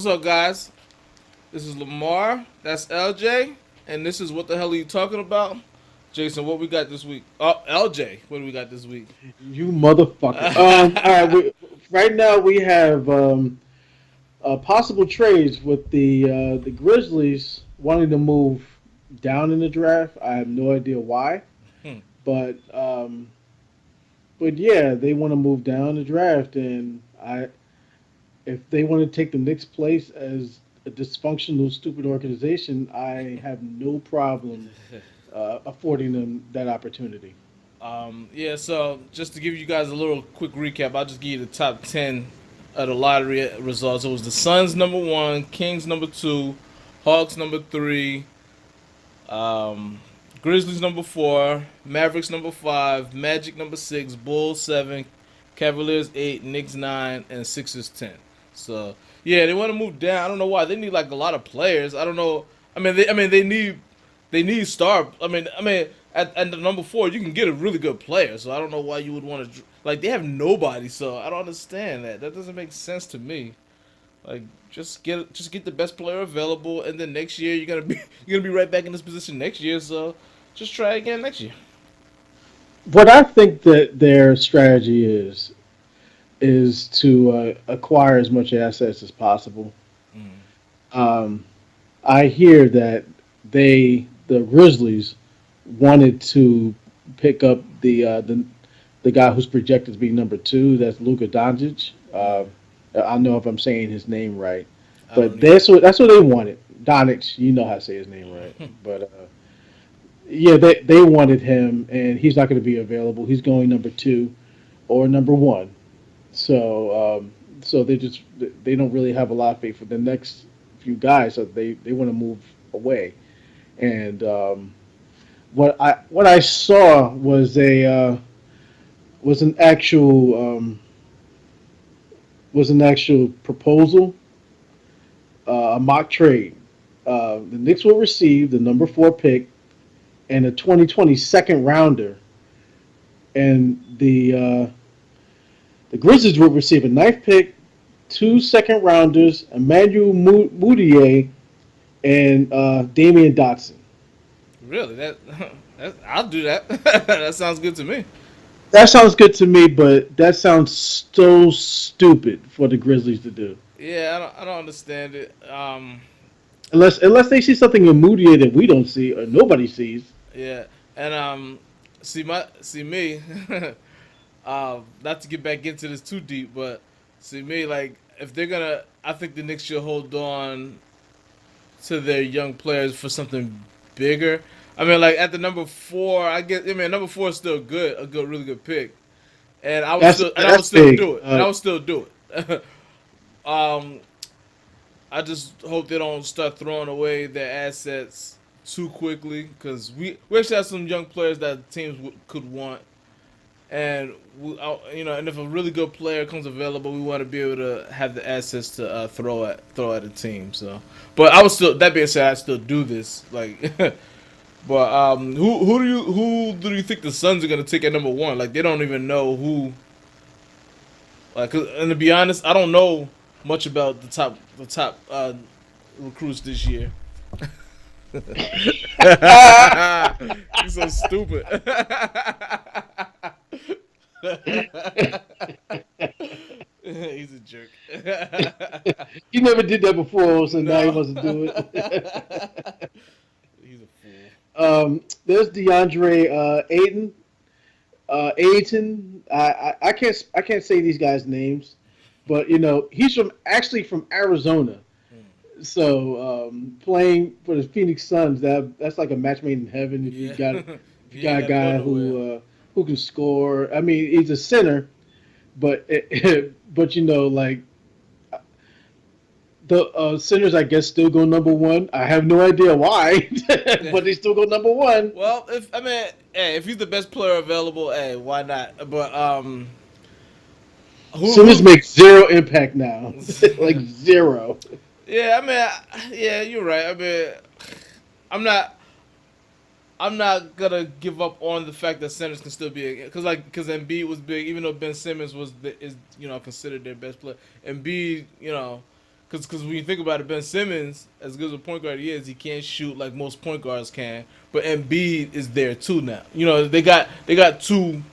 What's up, guys? This is Lemar. That's LJ, and this is what the hell are you talking about, Jason? What we got this week? Oh, LJ, what do we got this week? You motherfucker. All right. Right now we have possible trades with the Grizzlies wanting to move down in the draft. I have no idea why, Hmm. but yeah, they want to move down the draft, and if they want to take the Knicks' place as a dysfunctional, stupid organization, I have no problem affording them that opportunity. Yeah. So just to give you guys a little quick recap, I'll just give you the top 10 of the lottery results. It was the Suns number one, Kings number two, Hawks number three, um, Grizzlies number four, Mavericks number five, Magic number six, Bulls seven, Cavaliers eight, Knicks nine, and Sixers 10. So yeah, they want to move down. I don't know why. They need like a lot of players. I don't know. They need star. At the number four, you can get a really good player. So I don't know why you would want to like they have nobody. So I don't understand that. That doesn't make sense to me. Like just get the best player available, and then next year you're gonna be right back in this position next year. So just try again next year. What I think that their strategy is to acquire as much assets as possible. Mm. Um, I hear that the Grizzlies, wanted to pick up the guy who's projected to be number two. That's Luka Doncic. I don't know if I'm saying his name right, I but don't either. that's what they wanted. Doncic, you know how to say his name right, but yeah, they wanted him, and he's not going to be available. He's going number two or number one. So they just they don't really have a lot of faith for the next few guys. So they want to move away. And what I saw was an actual proposal, a mock trade. The Knicks will receive the number four pick and a 2020 second rounder, and the Grizzlies will receive a ninth pick, two second rounders, Emmanuel Mudiay, and Damian Dotson. Really? I'll do that. That sounds good to me. That sounds good to me, but that sounds so stupid for the Grizzlies to do. Yeah, I don't understand it. Unless they see something in Moutier that we don't see or nobody sees. Yeah, and see me. Not to get back into this too deep, but see me like if they're gonna, I think the Knicks should hold on to their young players for something bigger. I mean, like at the number four, I get. I mean, number four is still good, really good pick, and I would That's still big. do it, and I would still do it. um, I just hope they don't start throwing away their assets too quickly because we actually have some young players that teams could want, and and if a really good player comes available, we want to be able to have the assets to throw at a team. So, but I would still. That being said, I still do this. Like, but who do you think the Suns are gonna take at number one? Like, they don't even know who. And to be honest, I don't know much about the top recruits this year. He's so stupid. He's a jerk. He never did that before, so now he No. wants to do it. He's a fool. There's DeAndre Ayton. I can't say these guys' names, but he's from Arizona. So playing for the Phoenix Suns, that's like a match made in heaven. If you Yeah. got You ain't got to go a guy nowhere. who can score. I mean, he's a center, but but like the centers, I guess, still go number one. I have no idea why, Yeah. but they still go number one. Well, if he's the best player available, hey, why not? But Simmons who? makes zero impact now, like zero. Yeah, yeah, you're right. I'm not. I'm not gonna give up on the fact that centers can still be because Embiid was big, even though Ben Simmons is considered their best player. Embiid, Because when you think about it, Ben Simmons, as good as a point guard he is, he can't shoot like most point guards can. But Embiid is there too now. You know, they got two.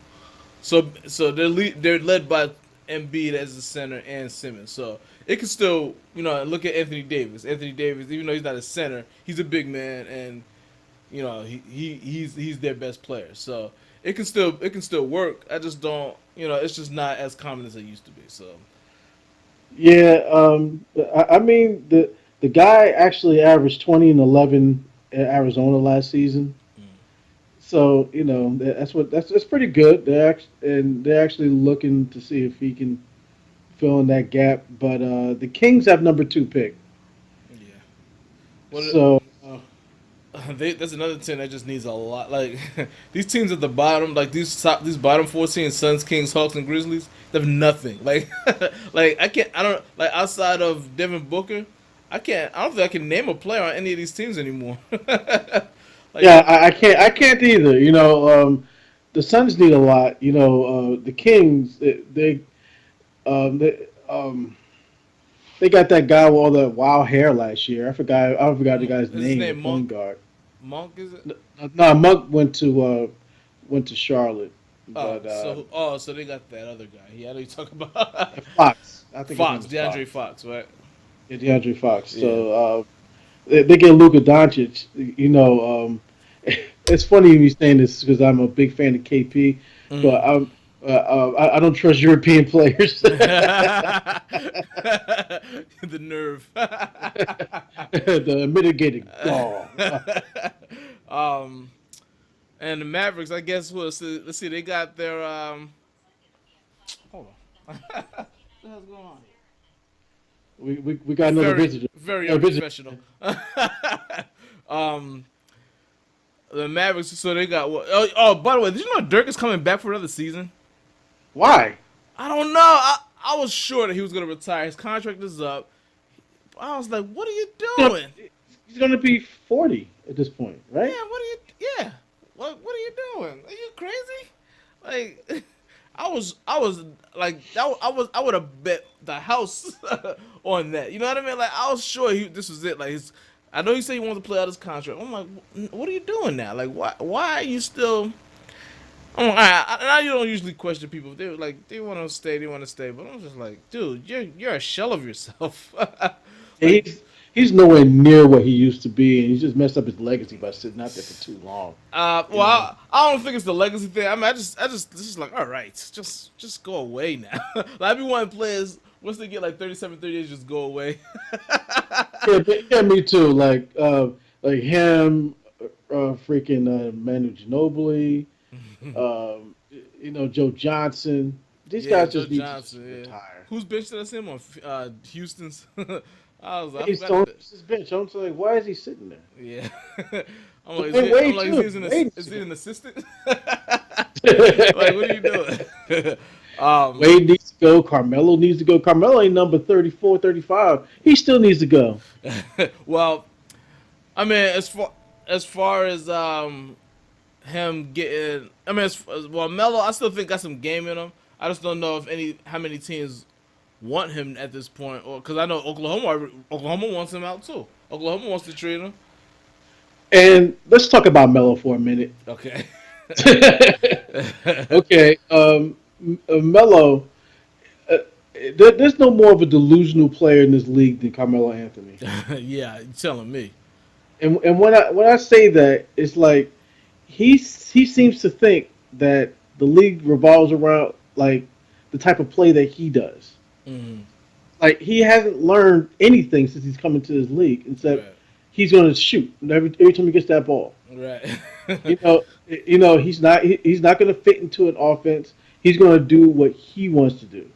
So they're led by Embiid as the center and Simmons. So it can still, look at Anthony Davis. Anthony Davis, even though he's not a center, he's a big man, and he's their best player. So it can still work. I just don't, it's just not as common as it used to be. So Yeah, I mean the guy actually averaged 20 and 11 at Arizona last season. So that's pretty good. They're actually looking to see if he can fill in that gap. But the Kings have number two pick. yeah, what So that's another team that just needs a lot. Like these teams at the bottom, like these bottom 14: Suns, Kings, Hawks, and Grizzlies, they have nothing. Like like I don't like outside of Devin Booker, I don't think I can name a player on any of these teams anymore. Like yeah, I can't either. The Suns need a lot. The Kings um, they um, they got that guy with all the wild hair last year. I forgot the guy's is his name. The name point Monk? guard. Monk is it? No, Monk went to Charlotte, but So they got that other guy. Yeah, I know you talk about Fox. I think his name Fox, is DeAndre Fox. Fox, right? Yeah, DeAndre Fox. Yeah. So they get Luka Doncic. It's funny me saying this because I'm a big fan of KP, but Mm. I don't trust European players. The nerve. The mitigated gall. um, and the Mavericks, I guess. Let's see. They got their Hold on. What the hell's going on We got another Very, visitor. very Another visitor. unprofessional. um, the Mavericks. So they got what? Oh, by the way, did you know Dirk is coming back for another season? Why? I don't know. I was sure that he was gonna retire. His contract is up. I was like, what are you doing? He's gonna be 40 at this point, Yeah, right? what are you? Yeah, what are you doing? Are you crazy? Like, I was like, I would have bet the house on that. You know what I mean? Like, I was sure this was it. Like, I know he said he wanted to play out his contract. I'm like, what are you doing now? Like, why are you still? I'm like, I you don't usually question people. They were like, they want to stay, they want to stay. But I'm just like, dude, you're a shell of yourself. Like, He's nowhere near what he used to be, and he just messed up his legacy by sitting out there for too long. well, I don't think it's the legacy thing. I mean, this is like, all right, just go away now. Like, I be wanting players once they get like 37, 38, just go away. Yeah, me too. Like him, freaking Manu Ginobili, Joe Johnson. These Yeah, guys Joe just need to just Johnson. Yeah, retire. whose bench did I see him on? Houston's. I He's forgot on that. his bench. I'm like, why is he sitting there? Yeah. I'm like, And Wade is too. he an, Wade is he an assistant? Like, what are you Wade doing? needs to go. Carmelo needs to go. Carmelo ain't number 34, 35. He still needs to go. Well, I mean, as far as him getting, I mean, well, Melo, I still think got some game in him. I just don't know how many teams want him at this point, or because I know Oklahoma wants him out too. Oklahoma wants to trade him. And let's talk about Melo for a minute. Okay. Okay, Melo. There's no more of a delusional player in this league than Carmelo Anthony. Yeah, you telling me. And when I say that, it's like he seems to think that the league revolves around like the type of play that he does. Hmm. Like he hasn't learned anything since he's come into this league, except Right. he's going to shoot every time he gets that ball. Right. He's not going to fit into an offense. He's going to do what he wants to do.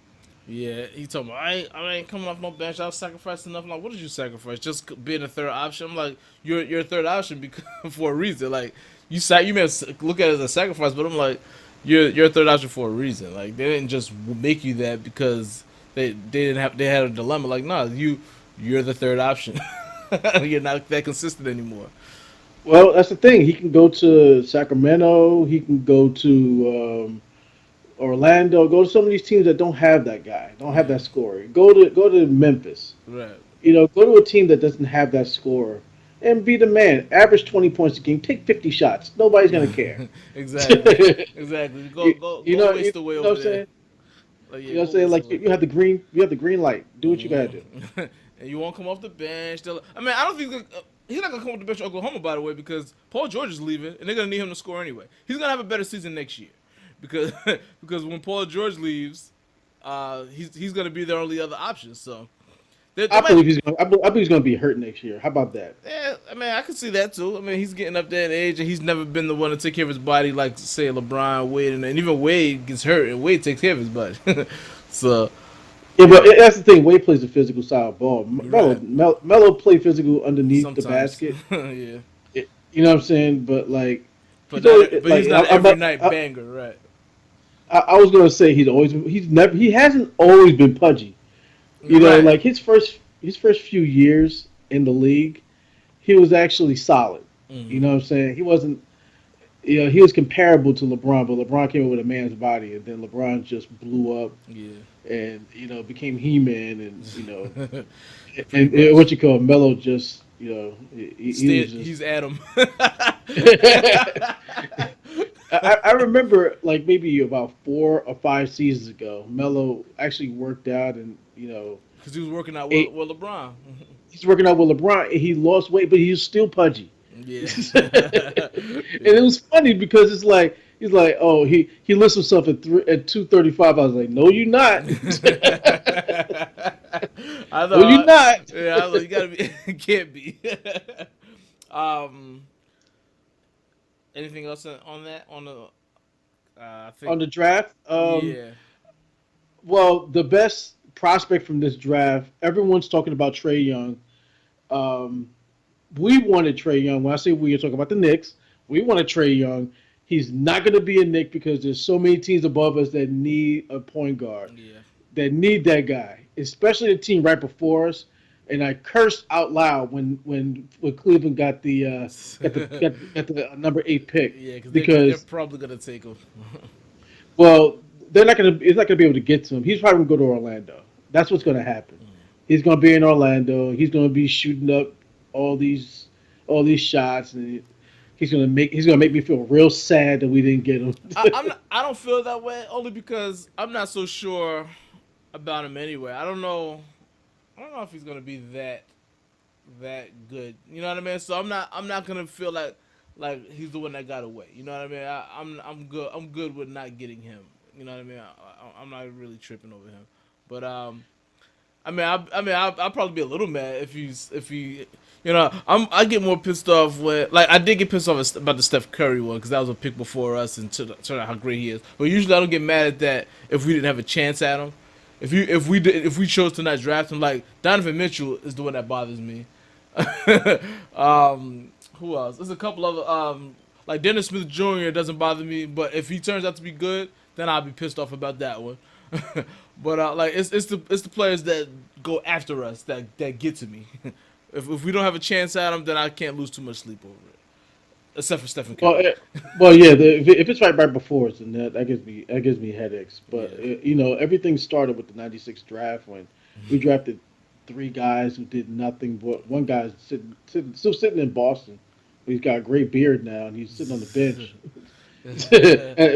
Yeah, he told me I ain't coming off no bench. I was sacrificing enough. I'm like, what did you sacrifice? Just being a third option. I'm like, you're a third option because for a reason. Like you may look at it as a sacrifice, but I'm like, you're a third option for a reason. Like they didn't just make you that because they had a dilemma. Like nah, you're the third option. You're not that consistent anymore. Well, that's the thing. He can go to Sacramento. He can go to Orlando. Go to some of these teams that don't have that guy, don't have that scorer. Go to Memphis. Right. Go to a team that doesn't have that score and be the man. Average 20 points a game. Take 50 shots. Nobody's gonna care. Exactly, exactly. you, Go waste away you know over what I'm there. saying? Like You yeah, know what go I'm saying? waste Like away. you have the green, you have the green light. Do what you gotta do. And you won't come off the bench. I mean, I don't think he's not gonna come off the bench in Oklahoma, by the way, because Paul George is leaving, and they're gonna need him to score anyway. He's gonna have a better season next year, because because when Paul George leaves, he's gonna be their only other option. So they I might. believe he's going. I believe he's going to be hurt next year. How about that? Yeah, I mean, I can see that too. I mean, he's getting up there in age, and he's never been the one to take care of his body like, say, LeBron, Wade, and even Wade gets hurt, and Wade takes care of his body. So, Yeah, yeah, but that's the thing. Wade plays a physical style of ball. right. Melo play physical underneath the Sometimes, basket. yeah, You know what I'm saying? But like but he's always he's like not every night banger, right? I was gonna say he hasn't always been pudgy. Right. Like his first few years in the league, he was actually solid. You Mm-hmm. know what I'm saying? He wasn't. He was comparable to LeBron, but LeBron came in with a man's body, and then LeBron just blew up Yeah. and became He-Man, and Pretty and much. what you call Melo just he was just. He's Adam. I remember like maybe about 4 or 5 seasons ago, Melo actually worked out and Because he was working out ate. with LeBron. He's working out with LeBron. And he lost weight, but he's still pudgy. Yeah. And it was funny because it's like he's like, oh, he lists himself at 235. I was like, no, you're not. I No, you're thought, not. yeah, I thought you gotta be, can't be. um, anything else on that? On the, I think, On the draft. yeah, Well, the best prospect from this draft, everyone's talking about Trey Young. Um, we wanted Trey Young. When I say we, are talking about the Knicks. We wanted Trey Young. He's not going to be a Knick because there's so many teams above us that need a point guard, yeah. that need that guy, especially the team right before us. And I cursed out loud when Cleveland got the number 8 pick Yeah, because they're because probably gonna take him. well, they're not gonna. It's not gonna be able to get to him. He's probably gonna go to Orlando. That's what's gonna happen. He's gonna be in Orlando. He's gonna be shooting up all these all these shots, and he's gonna make me feel real sad that we didn't get him. I'm not, I don't feel that way only because I'm not so sure about him anyway. I don't know. I don't know if he's gonna be that good. You know what I mean? So I'm not gonna feel like he's the one that got away. You know what I mean? I'm good. I'm good with not getting him. You know what I mean? I'm not really tripping over him. But I'll probably be a little mad if he, I get more pissed off when, like, I did get pissed off about the Steph Curry one because that was a pick before us and turned out how great he is. But usually I don't get mad at that if we didn't have a chance at him. If we chose to not draft him, like Donovan Mitchell is the one that bothers me. Who else? There's a couple of like Dennis Smith Jr. doesn't bother me, but if he turns out to be good, then I'll be pissed off about that one. But like it's the players that go after us that get to me. If we don't have a chance at them, then I can't lose too much sleep over it. Except for Stephen well, Curry. yeah. If it's right before us, then that gives me headaches. But Yeah. everything started with the '96 draft when we drafted 3 guys who did nothing. But one guy's still sitting in Boston. He's got a great beard now, and he's sitting on the bench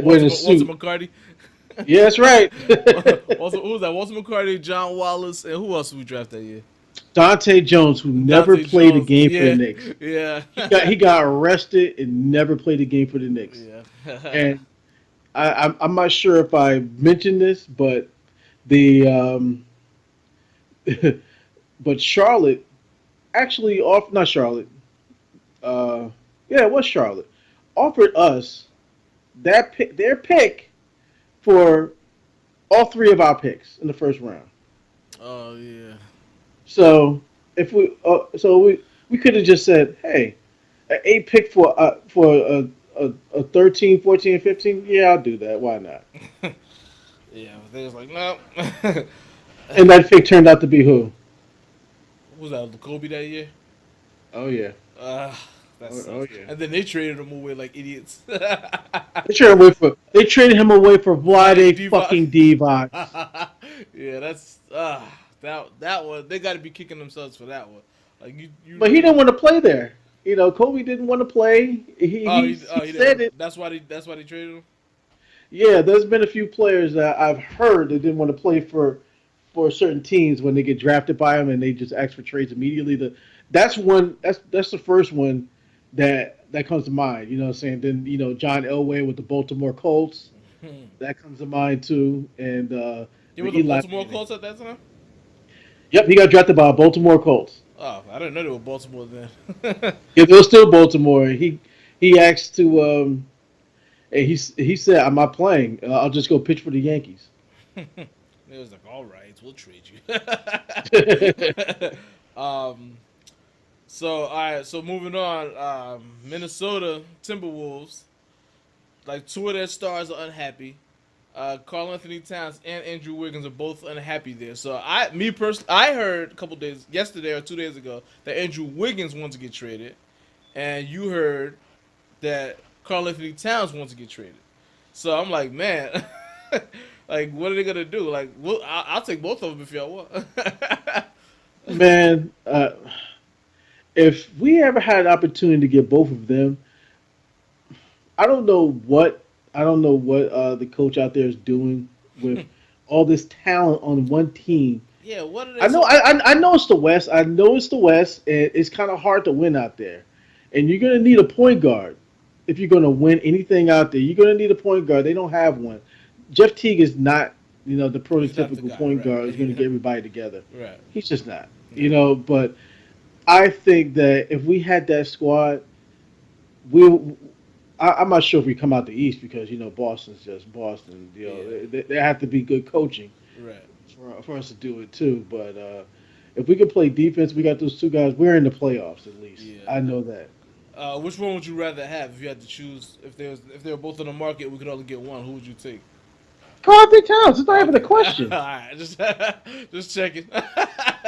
wearing a Walter suit. McCarty. Yeah, that's right. Also, who was that? Walter McCarty, John Wallace, and who else did we draft that year? Dante Jones, who never Dante played a Jones. game for the Yeah, Knicks. yeah, He got arrested and never played a game for the Knicks. yeah. And I'm not sure if I mentioned this, but the but Charlotte actually off not Charlotte. Yeah, it was Charlotte offered us their pick for all 3 of our picks in the first round. Oh yeah. So if we could have just said, hey, an 8 pick for a 13, 14, and 15. Yeah, I'll do that. Why not? Yeah, but they was like, no. And that pick turned out to be who? Who was that? Kobe that year? Oh yeah. Uh, that Oh sucks. yeah. And then they traded him away like idiots. They traded him away for Vlade Divac. fucking Divac. Yeah, that one they got to be kicking themselves for that one. Like you But he didn't want to play there. Kobe didn't want to play. He he said didn't. it. That's why they traded him. Yeah, there's been a few players that I've heard that didn't want to play for certain teams when they get drafted by them and they just ask for trades immediately. That's one. That's the first one that comes to mind. You know what I'm saying? Then John Elway with the Baltimore Colts, that comes to mind too. And You were with the Eli Baltimore Manning. Colts at that time. Yep, he got drafted by Baltimore Colts. Oh, I didn't know they were Baltimore then. Yeah, they were still Baltimore. He asked to and he said, "I'm not playing. I'll just go pitch for the Yankees." It was like, all right, we'll trade Yeah, you. So all right, so moving on, Minnesota Timberwolves, like two of their stars are unhappy. Karl Anthony Towns and Andrew Wiggins are both unhappy there. So me personally, I heard a couple days, yesterday or 2 days ago, that Andrew Wiggins wants to get traded, and you heard that Karl Anthony Towns wants to get traded. So I'm like, man, like, what are they gonna do? Like, I'll take both of them if y'all want. man. If we ever had an opportunity to get both of them, I don't know what the coach out there is doing with all this talent on one team. Yeah, what are they I know so? I know it's the West. I know it's the West, and it's kind of hard to win out there. And you're gonna need a point guard if you're gonna win anything out there. You're gonna need a point guard. They don't have one. Jeff Teague is not, the He's not the prototypical guy, point right? guard who's gonna get everybody together. Right. He's just not. Yeah. But I think that if we had that squad, we. I'm not sure if we come out the East because Boston's just Boston. Yeah. They have to be good coaching Right. for us to do it too. But if we could play defense, we got those two guys. We're in the playoffs at least. Yeah. I know that. Which one would you rather have if you had to choose? If they were both on the market, we could only get one. Who would you take? Karl Anthony Towns. It's not even a Okay. question. All right, just checking,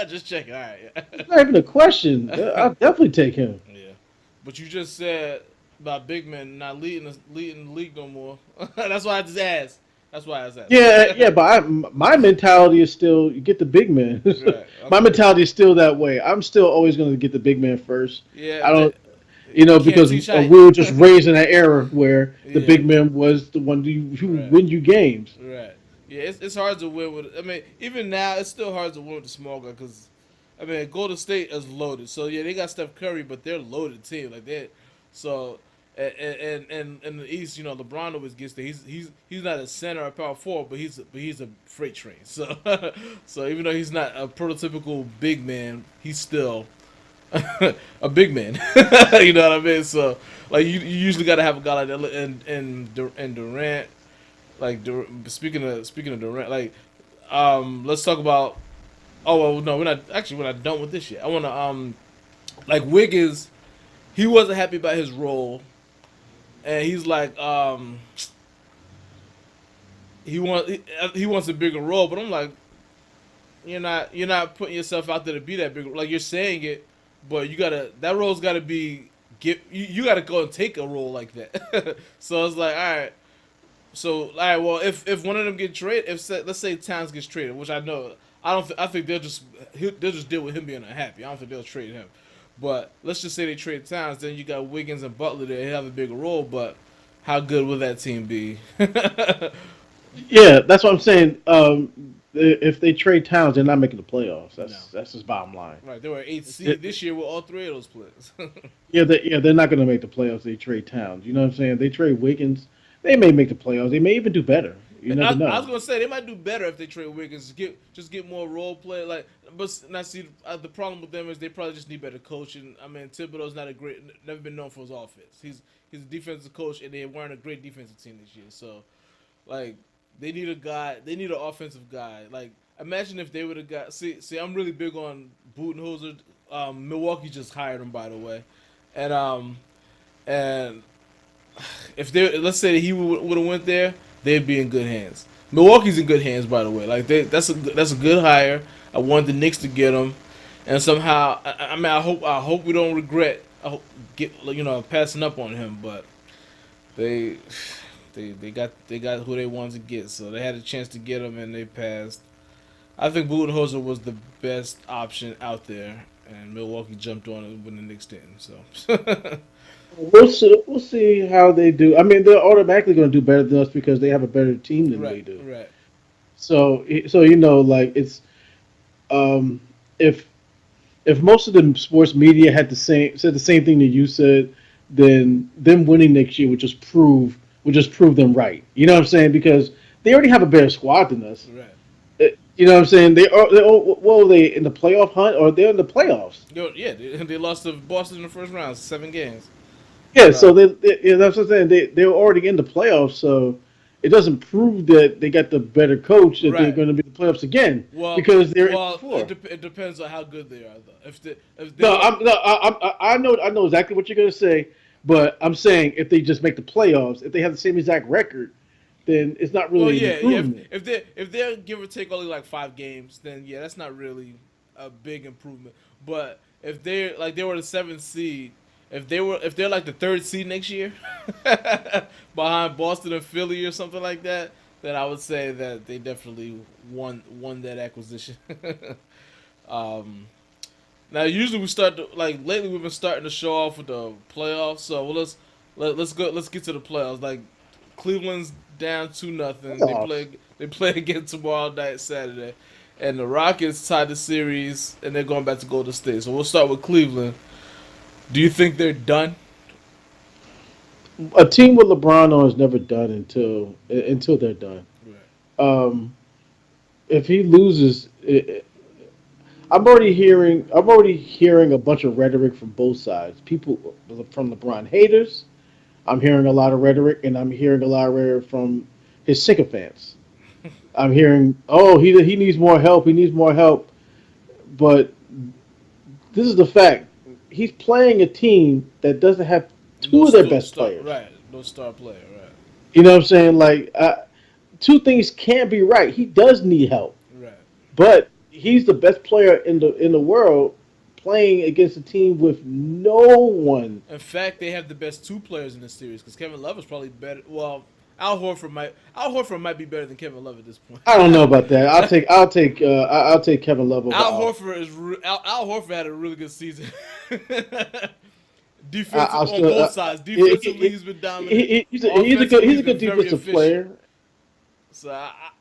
just checking. All right. It's not even a question. I'll definitely take him. Yeah, but you just said about big men not leading the league no more. That's why I just asked. That's why I was asking. Yeah, yeah, but my mentality is still you get the big man. Right. My Okay. mentality is still that way. I'm still always going to get the big man first. Yeah. I don't, You can't because teach we height. were just raised in that era where the Yeah. big man was the one who Right. win you games. Right. Yeah, it's hard to win with. I mean, even now, it's still hard to win with the small guy because, I mean, Golden State is loaded. So yeah, they got Steph Curry, but they're a loaded team. Like they, so and in the East, LeBron always gets there. He's not a center or power forward, but he's a freight train. So so even though he's not a prototypical big man, he's still a big man. You know what I mean? So like you usually got to have a guy like that, and Durant. Like speaking of Durant, like let's talk about. Oh well, no, we're not done with this yet. I want to like Wiggins, he wasn't happy about his role, and he's like he wants a bigger role, but I'm like you're not putting yourself out there to be that big. Like you're saying it, but that role's gotta be you gotta go and take a role like that. So it's like all right. So, all right. Well, if one of them get traded, let's say Towns gets traded, which I know, I think they'll just deal with him being unhappy. I don't think they'll trade him. But let's just say they trade Towns, then you got Wiggins and Butler there. They have a bigger role, but how good will that team be? Yeah, that's what I'm saying. If they trade Towns, they're not making the playoffs. No. That's just bottom line. Right, they were 8th seed this year with all three of those players. They're not going to make the playoffs. If they trade Towns. You know what I'm saying? They trade Wiggins. They may make the playoffs. They may even do better. You never know. I was gonna say they might do better if they trade Wiggins. Get more role play. But now see the problem with them is they probably just need better coaching. I mean, Thibodeau's never been known for his offense. He's a defensive coach, and they weren't a great defensive team this year. So, like, they need a guy. They need an offensive guy. Like, imagine if they would have got. See, I'm really big on Budenholzer. Milwaukee just hired him, by the way, and if let's say that he would have went there, they'd be in good hands. Milwaukee's in good hands, by the way. Like that's a good hire. I wanted the Knicks to get him, and somehow I mean I hope we don't regret passing up on him, but they got who they wanted to get, so they had a chance to get him and they passed. I think Budenholzer was the best option out there, and Milwaukee jumped on it when the Knicks didn't. So, We'll see. We'll see how they do. I mean, they're automatically going to do better than us because they have a better team than right, we do. right, So like it's um, if most of the sports media had the same said the same thing that you said, then them winning next year would just prove them right. You know what I'm saying? Because they already have a better squad than us. right. You know what I'm saying? What were they in the playoff hunt or they're in the playoffs? Yeah, they lost to Boston in the first round, 7 games. Yeah, so So, yeah, that's what I'm saying. They were already in the playoffs, so it doesn't prove that they got the better coach that they're right. going to be in the playoffs again Well, because they're in well, before. it depends on how good they are, though. If they No, were I know exactly what you're going to say, but I'm saying if they just make the playoffs, if they have the same exact record, then it's not Well, really an yeah. improvement. If they're give or take only like 5 games, then yeah, that's not really a big improvement. But if they were the 7th seed, if they're like the 3rd seed next year, behind Boston and Philly or something like that, then I would say that they definitely won that acquisition. um, Now usually we start like lately we've been starting to show off with the playoffs. So let's go let's get to the playoffs. Like Cleveland's down 2-0. Playoffs. They play again tomorrow night Saturday, and the Rockets tied the series and they're going back to Golden State. So we'll start with Cleveland. Do you think they're done? A team with LeBron on is never done until they're done. Right. Um, if he loses, I'm already hearing a bunch of rhetoric from both sides. People from LeBron haters. I'm hearing a lot of rhetoric, and I'm hearing a lot of rhetoric from his sycophants. I'm hearing, oh, he needs more help. He needs more help. But this is the fact. He's playing a team that doesn't have two No of their best star players. right. No star player. Right. You know what I'm saying? Like, two things can't be right. He does need help, Right. but he's the best player in the world playing against a team with no one. In fact, they have the best 2 players in the series because Kevin Love is probably better. Well, Al Horford might be better than Kevin Love at this point. I don't know about that. I'll take Kevin Love over Al Al. Horford Al Horford had a really good season. I'll On still. both sides. Defensively, he's been dominant. Offensively, He's he's a good been very defensive efficient. player. So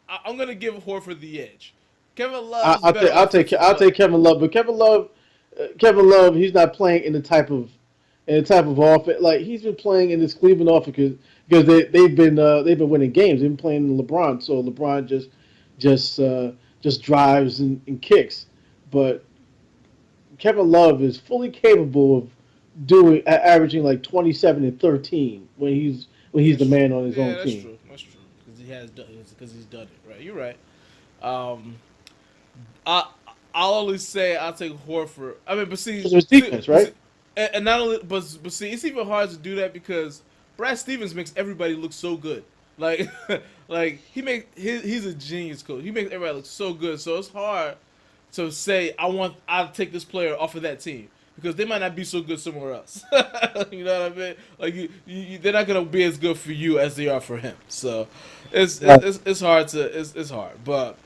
I'm gonna give Horford the edge. Kevin Love is better I'll offensively. take Kevin Love, but Kevin Love, he's not playing in the type of offense like he's been playing in this Cleveland offense because they've been winning games. They've been playing LeBron, so LeBron just just drives and kicks. But Kevin Love is fully capable of averaging like 27 and 13 when he's the That's true. man on his Yeah, own that's team. true. That's true because he's done it. Right, you're right. Um, I I'll only say I'll take Horford. I mean, Because of his defense, but see, right? and not only but see, it's even hard to do that because Brad Stevens makes everybody look so good. Like like he's a genius coach. He makes everybody look so good. So it's hard to say I'll take this player off of that team because they might not be so good somewhere else. You know what I mean? Like they're not gonna be as good for you as they are for him. So Right. it's hard to it's hard, but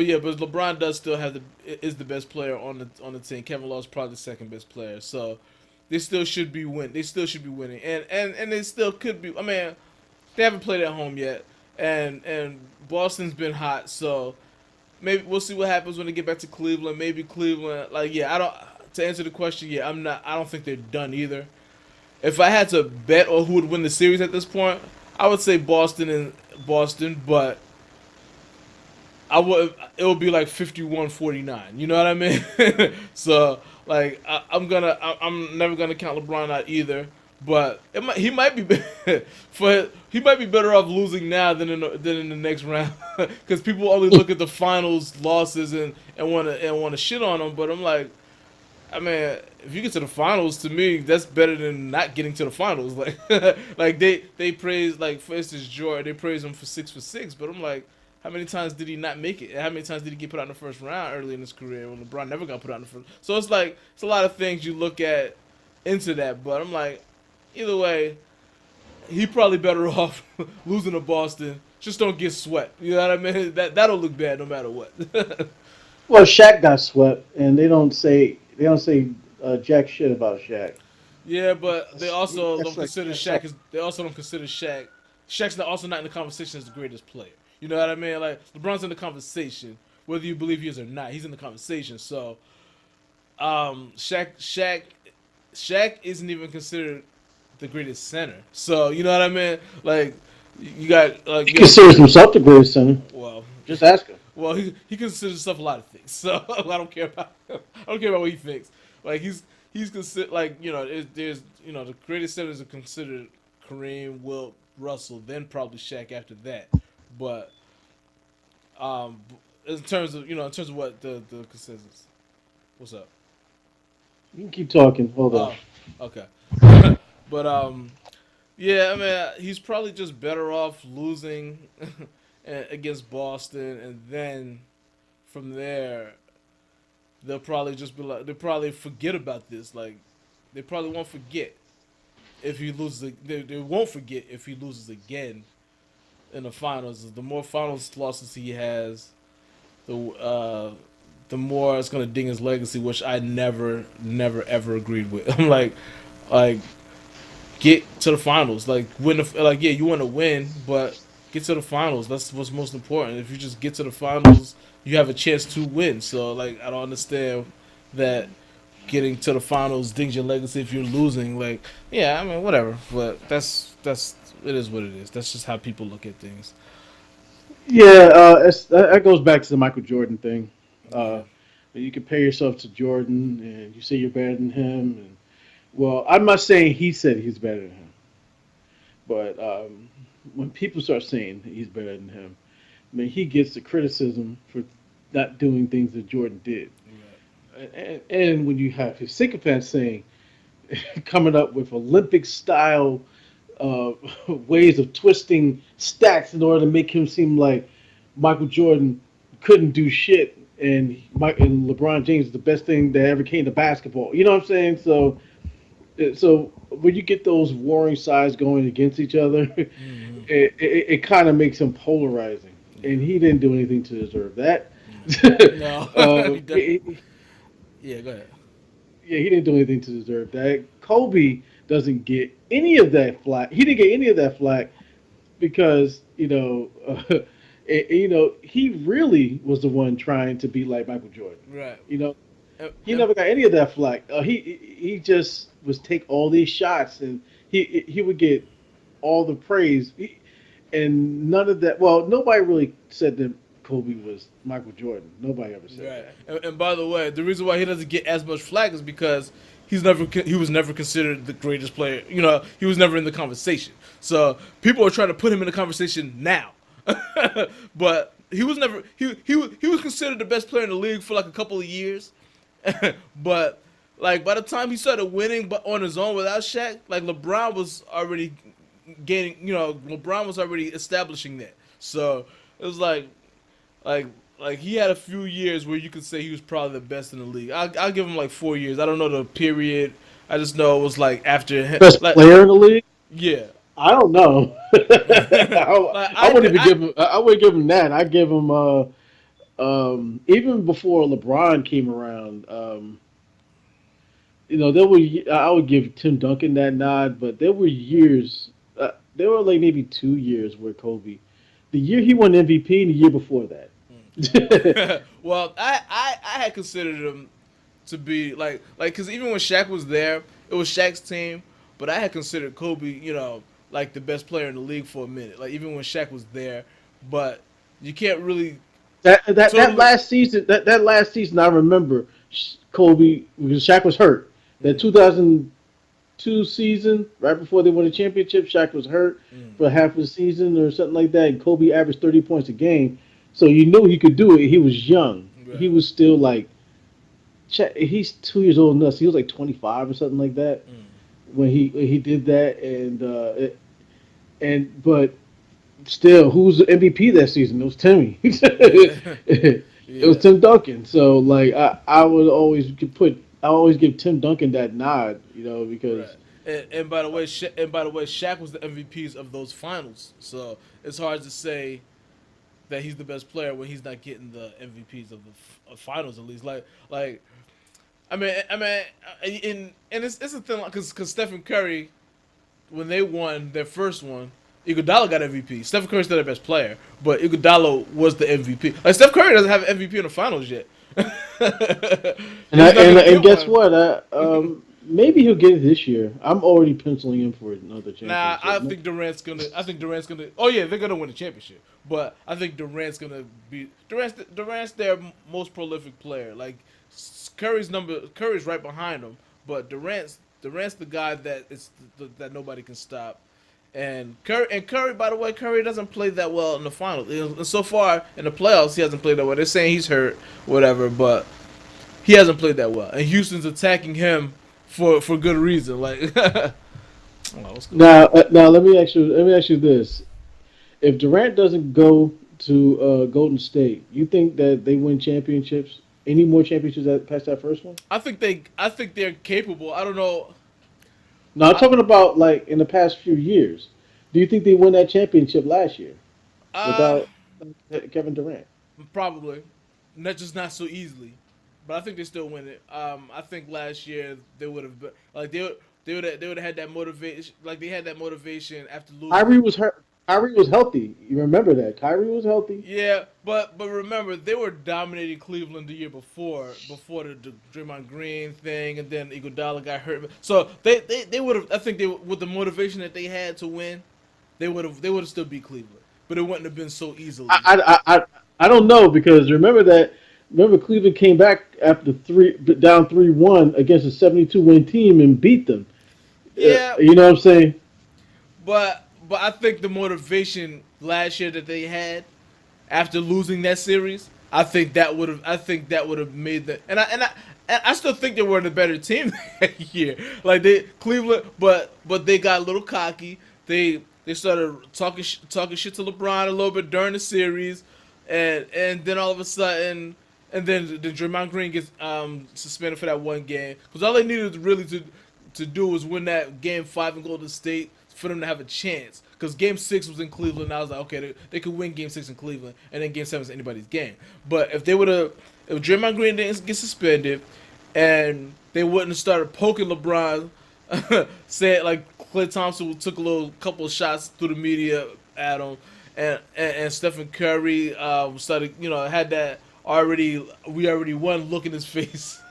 yeah, but LeBron does still have is the best player on the team. Kevin Love's probably the second best player, so they still should be win. They still should be winning, and they still could be. I mean, they haven't played at home yet, and Boston's been hot, so maybe we'll see what happens when they get back to Cleveland. Maybe Cleveland, like yeah, I don't. To answer the question, yeah, I'm not. I don't think they're done either. If I had to bet on who would win the series at this point, I would say Boston, but I would. It would be like 51-49. You know what I mean? So like I'm never gonna count LeBron out either. But he might be he might be better off losing now than in the next round because people only look at the finals losses and want to shit on them. But I'm like, I mean, if you get to the finals, to me, that's better than not getting to the finals. Like, like they praise like for instance Jordan, they praise him for 6 for 6, but I'm like, how many times did he not make it? How many times did he get put out in the first round early in his career when LeBron never got put out in the first? So it's like it's a lot of things you look at into that, but I'm like, either way, he probably better off losing to Boston just don't get swept. You know what I mean? That'll look bad no matter what. Well, Shaq got swept, and they don't say jack shit about Shaq. Yeah, but they That's, also that's don't like consider that's Shaq like as they also don't consider Shaq. Shaq's also not in the conversation as the greatest player. You know what I mean? Like LeBron's in the conversation, whether you believe he is or not. He's in the conversation. So, Shaq isn't even considered the greatest center. So you know what I mean? Like you got He you got considers himself the greatest center. well. Just ask him. Well, he considers himself a lot of things, so I don't care about I don't care about what he thinks. Like he's considered like there's the greatest centers are considered Kareem, Wilt, Russell, then probably Shaq after that. But um, in terms of what the consensus, what's up? You can keep talking. Hold on. Oh, okay. But yeah, I mean he's probably just better off losing against Boston, and then from there they'll probably just be like they'll probably forget about this. Like they probably won't forget if he loses. They won't forget if he loses again in the finals. The more finals losses he has, the more it's gonna ding his legacy, which I never ever agreed with. I'm like get to the finals. Like win the like yeah, you want to win, but get to the finals. That's what's most important. If you just get to the finals, you have a chance to win. So like I don't understand that getting to the finals dings your legacy if you're losing. Like yeah, I mean whatever. But that's it is what it is. That's just how people look at things. Yeah, that goes back to the Michael Jordan thing. Yeah. Uh, you compare yourself to Jordan, and you say you're better than him. And well, I'm not saying he said he's better than him, but when people start saying he's better than him, I mean, he gets the criticism for not doing things that Jordan did. And when you have his sycophants saying, coming up with Olympic style uh, ways of twisting stats in order to make him seem like Michael Jordan couldn't do shit, and and LeBron James is the best thing that ever came to basketball. You know what I'm saying? So when you get those warring sides going against each other, Mm-hmm. it kind of makes him polarizing, and he didn't do anything to deserve that. No. uh, He def- he, yeah. Go ahead. Yeah, he didn't do anything to deserve that. Kobe doesn't get any of that flack. He didn't get any of that flack because he really was the one trying to be like Michael Jordan. Right. You know, And, he and never got any of that flack. He just was take all these shots, and he would get all the praise, and none of that. Well, nobody really said that Kobe was Michael Jordan. Nobody ever said Right. that. And by the way, the reason why he doesn't get as much flack is because he was never considered the greatest player. He was never in the conversation. So people are trying to put him in the conversation now. But he was never he was considered the best player in the league for like a couple of years. But like by the time he started winning but on his own without Shaq, like LeBron was already LeBron was already establishing that. So it was like like he had a few years where you could say he was probably the best in the league. I'll give him like 4 years. I don't know the period. I just know it was like after him. Best Like player in the league. yeah. I don't know. Like I wouldn't even give him. I wouldn't give him that. I give him. Even before LeBron came around, there were. I would give Tim Duncan that nod, but there were years. There were like maybe 2 years where Kobe, the year he won MVP, and the year before that. Well, I had considered him to be like because even when Shaq was there, it was Shaq's team, but I had considered Kobe, like the best player in the league for a minute. Like even when Shaq was there, but you can't really That totally. last season I remember Kobe because Shaq was hurt. That 2002 season, right before they won the championship, Shaq was hurt Mm, for half of the season or something like that, and Kobe averaged 30 points a game. So you knew he could do it. He was young. He right. was still like he's 2 years old than us. He was like 25 or something like that Mm, when he did that, and but still, who was the MVP that season? It was Timmy. yeah. It was Yeah. Tim Duncan. So like I would always give Tim Duncan that nod, because Right. And by the way, Shaq was the MVPs of those finals. So it's hard to say that he's the best player when he's not getting the MVPs of the of finals at least. And it's a thing because Stephen Curry, when they won their first one, Iguodala got MVP. Stephen Curry's still their best player, but Iguodala was the MVP. Like Steph Curry doesn't have an MVP in the finals yet. And He's not gonna and get guess one. what? Maybe he'll get it this year. I'm already penciling in for another Nah, championship. I think Durant's gonna. Oh yeah, they're gonna win the championship. But I think Durant's gonna be Durant's their most prolific player. Like Curry's right behind him, but Durant's the guy that nobody can stop. And Curry, by the way, Curry doesn't play that well in the finals. And so far in the playoffs, he hasn't played that well. They're saying he's hurt, whatever, but he hasn't played that well. And Houston's attacking him for good reason. Like, oh, what's going on? Now let me ask you this: if Durant doesn't go to Golden State, you think that they win championships? Any more championships past that first one? I think they're capable. I don't know. No, I'm I, talking about like in the past few years. Do you think they won that championship last year uh, without Kevin Durant? Probably, not so easily, but I think they still win it. I think last year they would have like they would have had that motivation. Like they had that motivation after losing. Kyrie was hurt. Kyrie was healthy. You remember that? Kyrie was healthy. Yeah, but remember they were dominating Cleveland the year before the Draymond Green thing, and then Iguodala got hurt. So they would have. I think they with the motivation that they had to win, they would have still beat Cleveland, but it wouldn't have been so easily. I don't know because remember that. Remember Cleveland came back after down 3-1 against a 72 win team and beat them. Yeah, You know what I'm saying? but I think the motivation last year that they had after losing that series, I think that would have made the and I still think they were the better team that year. Like they Cleveland, but they got a little cocky. They started talking shit to LeBron a little bit during the series, and then all of a sudden. And then the Draymond Green gets suspended for that one game because all they needed really to do was win that game 5 in Golden State for them to have a chance. Because game 6 was in Cleveland, and I was like, okay, they could win game 6 in Cleveland, and then game 7 is anybody's game. But if Draymond Green didn't get suspended, and they wouldn't have started poking LeBron, saying like Klay Thompson took a little couple of shots through the media at him, and Stephen Curry started had that we already won look in his face.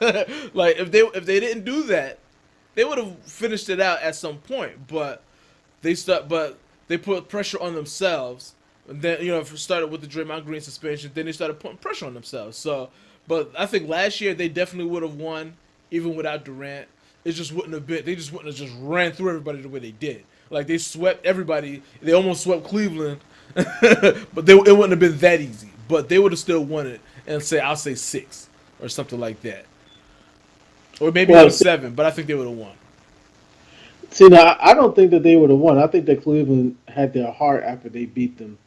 Like if they didn't do that, they would have finished it out at some point. But they put pressure on themselves. And then if it started with the Draymond Green suspension, then they started putting pressure on themselves. So, but I think last year they definitely would have won even without Durant. It just wouldn't have been. They just wouldn't have just ran through everybody the way they did. Like they swept everybody. They almost swept Cleveland, but it wouldn't have been that easy. But they would have still won it and I'll say 6 or something like that, or maybe Well, even 7. But I think they would have won. see now, I don't think that they would have won. I think that Cleveland had their heart after they beat them.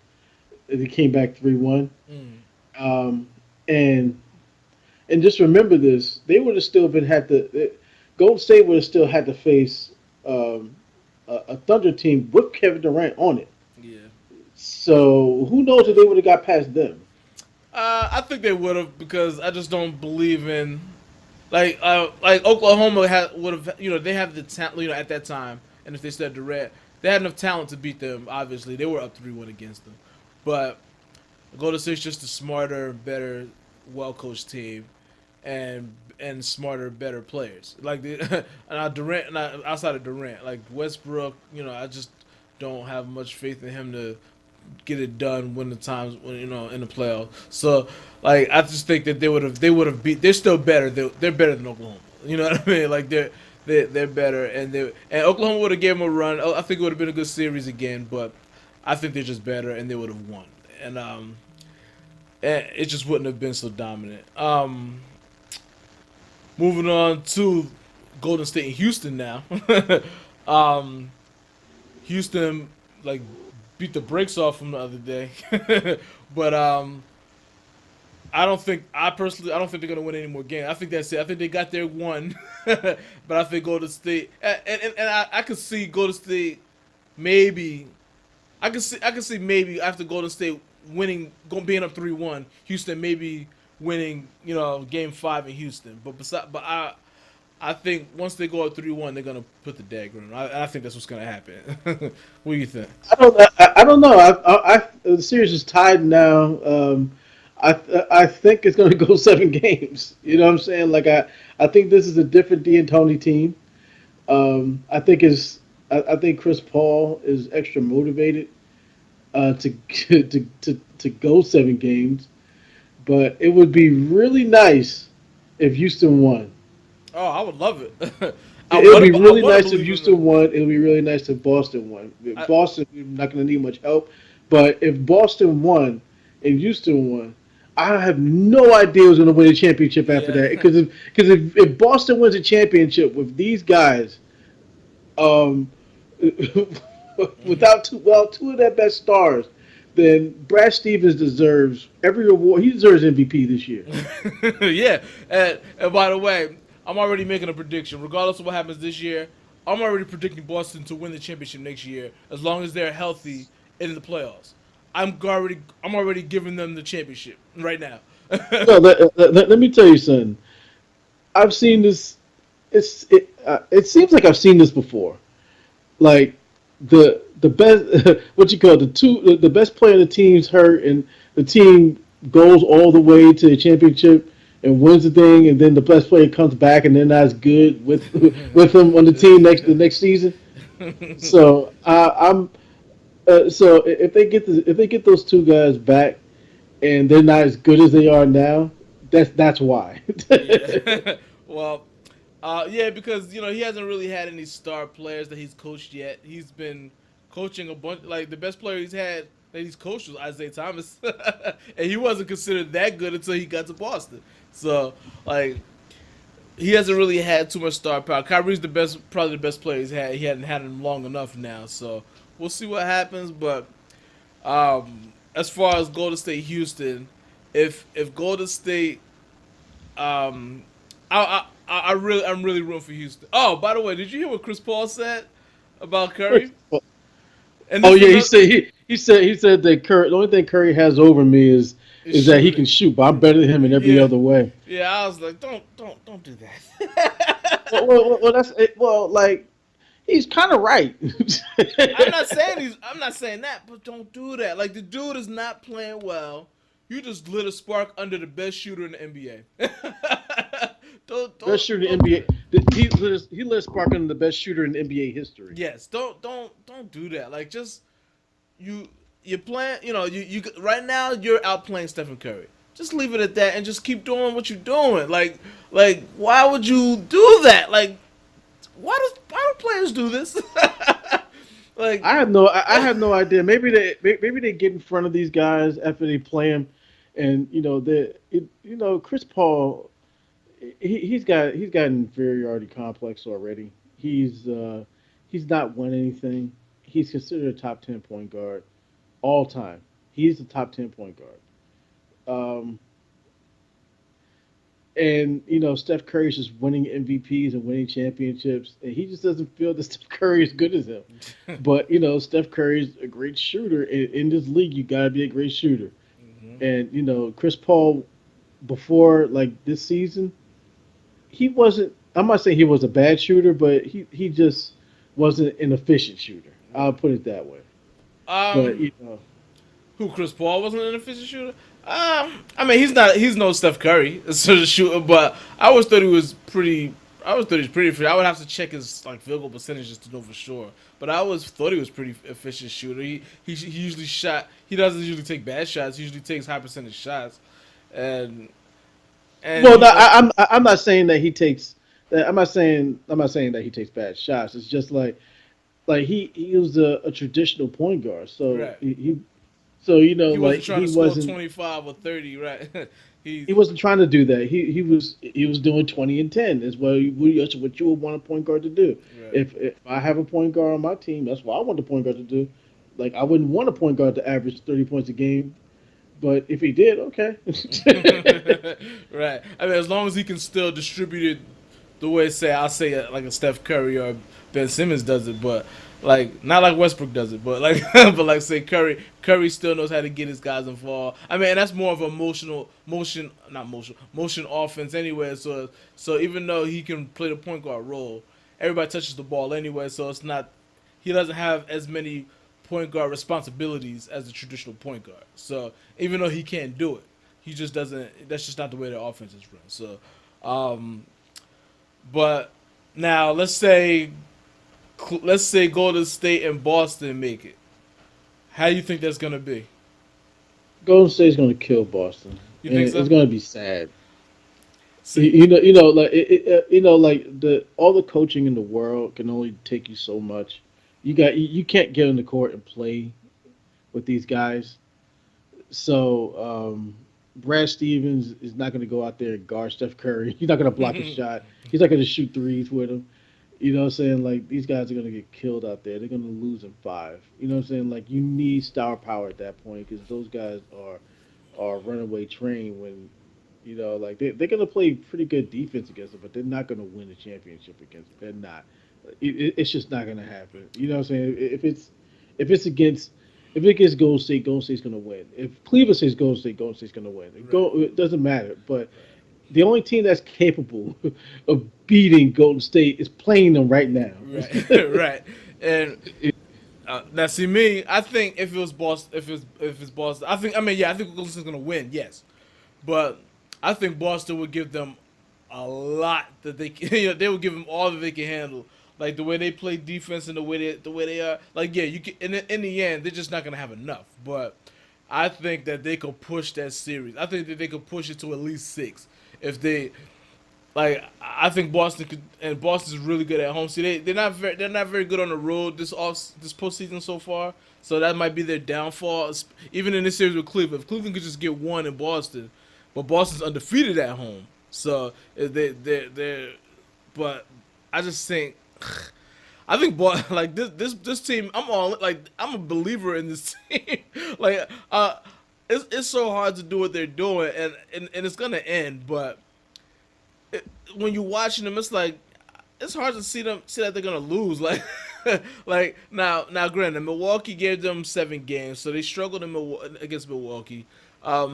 They came back 3-1, Mm. um, and just remember this: they would have still been had to. Golden State would have still had to face a Thunder team with Kevin Durant on it. Yeah. So who knows if they would have got past them? I think they would have because I just don't believe in like Oklahoma would have they have the talent at that time, and if they said Durant, they had enough talent to beat them. Obviously, they were up 3-1 against them, but Golden State's just a smarter, better, well coached team, and smarter, better players. Like Durant, outside of Durant, like Westbrook, I just don't have much faith in him to get it done when the times when in the playoffs. So like I just think that they would have beat. They're still better. They're better than Oklahoma. You know what I mean? Like they're better, and Oklahoma would have gave them a run. I think it would have been a good series again, but I think they're just better and they would have won. And it just wouldn't have been so dominant. Moving on to Golden State and Houston now. um, Houston beat the brakes off from the other day, but I don't think they're gonna win any more games. I think that's it. I think they got their one, but I think Golden State and I could see Golden State maybe. I could see maybe after Golden State winning, being up 3-1, Houston maybe winning, Game 5 in Houston. But I think once they go up 3-1, they're gonna put the dagger in. I think that's what's gonna happen. What do you think? I don't know. The series is tied now. I think it's going to go 7 games. You know what I'm saying? I think this is a different D'Antoni team. I think I think Chris Paul is extra motivated to to go 7 games. But it would be really nice if Houston won. Oh, I would love it. It would be I really want to nice if believe in them. Houston won. It would be really nice if Boston won. If I, Boston, we're not going to need much help. But if Boston won and Houston won, I have no idea who's going to win a championship after yeah, that. If Boston wins a championship with these guys, um, without two of their best stars, then Brad Stevens deserves every award. He deserves MVP this year. yeah. And by the way, I'm already making a prediction. Regardless of what happens this year, I'm already predicting Boston to win the championship next year as long as they're healthy in the playoffs. I'm already giving them the championship right now. No, let me tell you something. I've seen this. It seems like I've seen this before. Like the best what you call it, the best player in the team's hurt and the team goes all the way to the championship and wins the thing, and then the best player comes back and they're not as good with with them on the team the next season. So I'm so if they get those two guys back and they're not as good as they are now, that's why. Yeah. Well, yeah, because he hasn't really had any star players that he's coached yet. He's been coaching a bunch. Like the best player he's had that he's coached was Isaiah Thomas, and he wasn't considered that good until he got to Boston. So like he hasn't really had too much star power. Kyrie's probably the best player he's had. He hadn't had him long enough now. So we'll see what happens. But as far as Golden State, Houston, if Golden State, um, I'm really rooting for Houston. Oh, by the way, did you hear what Chris Paul said about Curry? And Oh this is yeah, another, he said that Curry. The only thing Curry has over me is is that he can shooting. shoot, but I'm better than him in every Yeah, other way. yeah. I was like, don't do that. That's it. Well, like he's kind of right. I'm not saying that, but don't do that. Like the dude is not playing well. You just lit a spark under the best shooter in the NBA. Best shooter in Don't the do that. NBA. He let Spark in the best shooter in NBA history. Yes, don't do that. Like just you you're playing. You right now you're outplaying Stephen Curry. Just leave it at that and just keep doing what you're doing. Like why would you do that? Like why do players do this? like I have no idea. Maybe they get in front of these guys after they play them, and Chris Paul. He's got an inferiority complex already. He's not won anything. He's considered a top 10 point guard all time. He's the top 10 point guard. Um, and Steph Curry's just winning MVPs and winning championships, and he just doesn't feel that Steph Curry is good as him. But Steph Curry's a great shooter. In this league, you gotta be a great shooter. Mhm. And Chris Paul, before like this season, he wasn't. I'm not saying he was a bad shooter, but he just wasn't an efficient shooter. I'll put it that way. But Um, who Chris Paul wasn't an efficient shooter? I mean he's not. He's no Steph Curry as a shooter, but I always thought he was pretty. I always thought he was pretty efficient. I would have to check his field goal percentages to know for sure. But I always thought he was pretty efficient shooter. He usually shot. He doesn't usually take bad shots. He usually takes high percentage shots, and and well, he no, I'm not saying that he takes. I'm not saying that he takes bad shots. It's just like he was a traditional point guard, so right. so He wasn't like trying to score 25 or 30. Right. He's he wasn't trying to do that. He was doing 20 and 10. Is that's what you would want a point guard to do. right. If I have a point guard on my team, that's what I want the point guard to do. Like I wouldn't want a point guard to average 30 points a game, But if he did, okay. Right. I mean, as long as he can still distribute it the way, say, I'll say like a Steph Curry or Ben Simmons does it, but like not like Westbrook does it, but like but like say Curry still knows how to get his guys involved. I mean, and that's more of a motion offense anyway. So even though he can play the point guard role, everybody touches the ball anyway. So it's not he doesn't have as many point guard responsibilities as the traditional point guard. So even though he can't do it, he just doesn't. That's just not the way the offense is run. So, um, but now let's say Golden State and Boston make it. How do you think that's gonna be? Golden State's going to kill Boston, You and think it's so? going to be sad. See, Like like the all the coaching in the world can only take you so much. You can't get on the court and play with these guys. So Brad Stevens is not going to go out there and guard Steph Curry. He's not going to block a shot. He's not going to shoot threes with him. You know what I'm saying? Like these guys are going to get killed out there. They're going to lose in five. You know what I'm saying? Like you need star power at that point because those guys are runaway train when like they're going to play pretty good defense against them, but they're not going to win the championship against them. They're not. It's just not going to happen. You know what I'm saying? If it's against if it gets Golden State's going to win. If Cleveland says Golden State's going to win. right, It doesn't matter. But right, the only team that's capable of beating Golden State is playing them right now. right, right. And now, see me. I think if it was Boston, if it's Boston, I think. I mean, yeah, I think Golden State's gonna win. Yes, but I think Boston would give them a lot that they can, they would give them all that they can handle. Like the way they play defense and the way they are. Like yeah, you can in the end they're just not gonna have enough. But I think that they could push that series. I think that they could push it to at least six if they like. I think Boston could, and Boston's really good at home. See, they're not very good on the road this postseason so far. So that might be their downfall. Even in this series with Cleveland, if Cleveland could just get one in Boston, but Boston's undefeated at home. So they but I just think like this team. I'm a believer in this team. like it's so hard to do what they're doing, and it's gonna end. But when you're watching them, it's hard to see that they're gonna lose. Like now, granted, Milwaukee gave them 7 games, so they struggled against Milwaukee.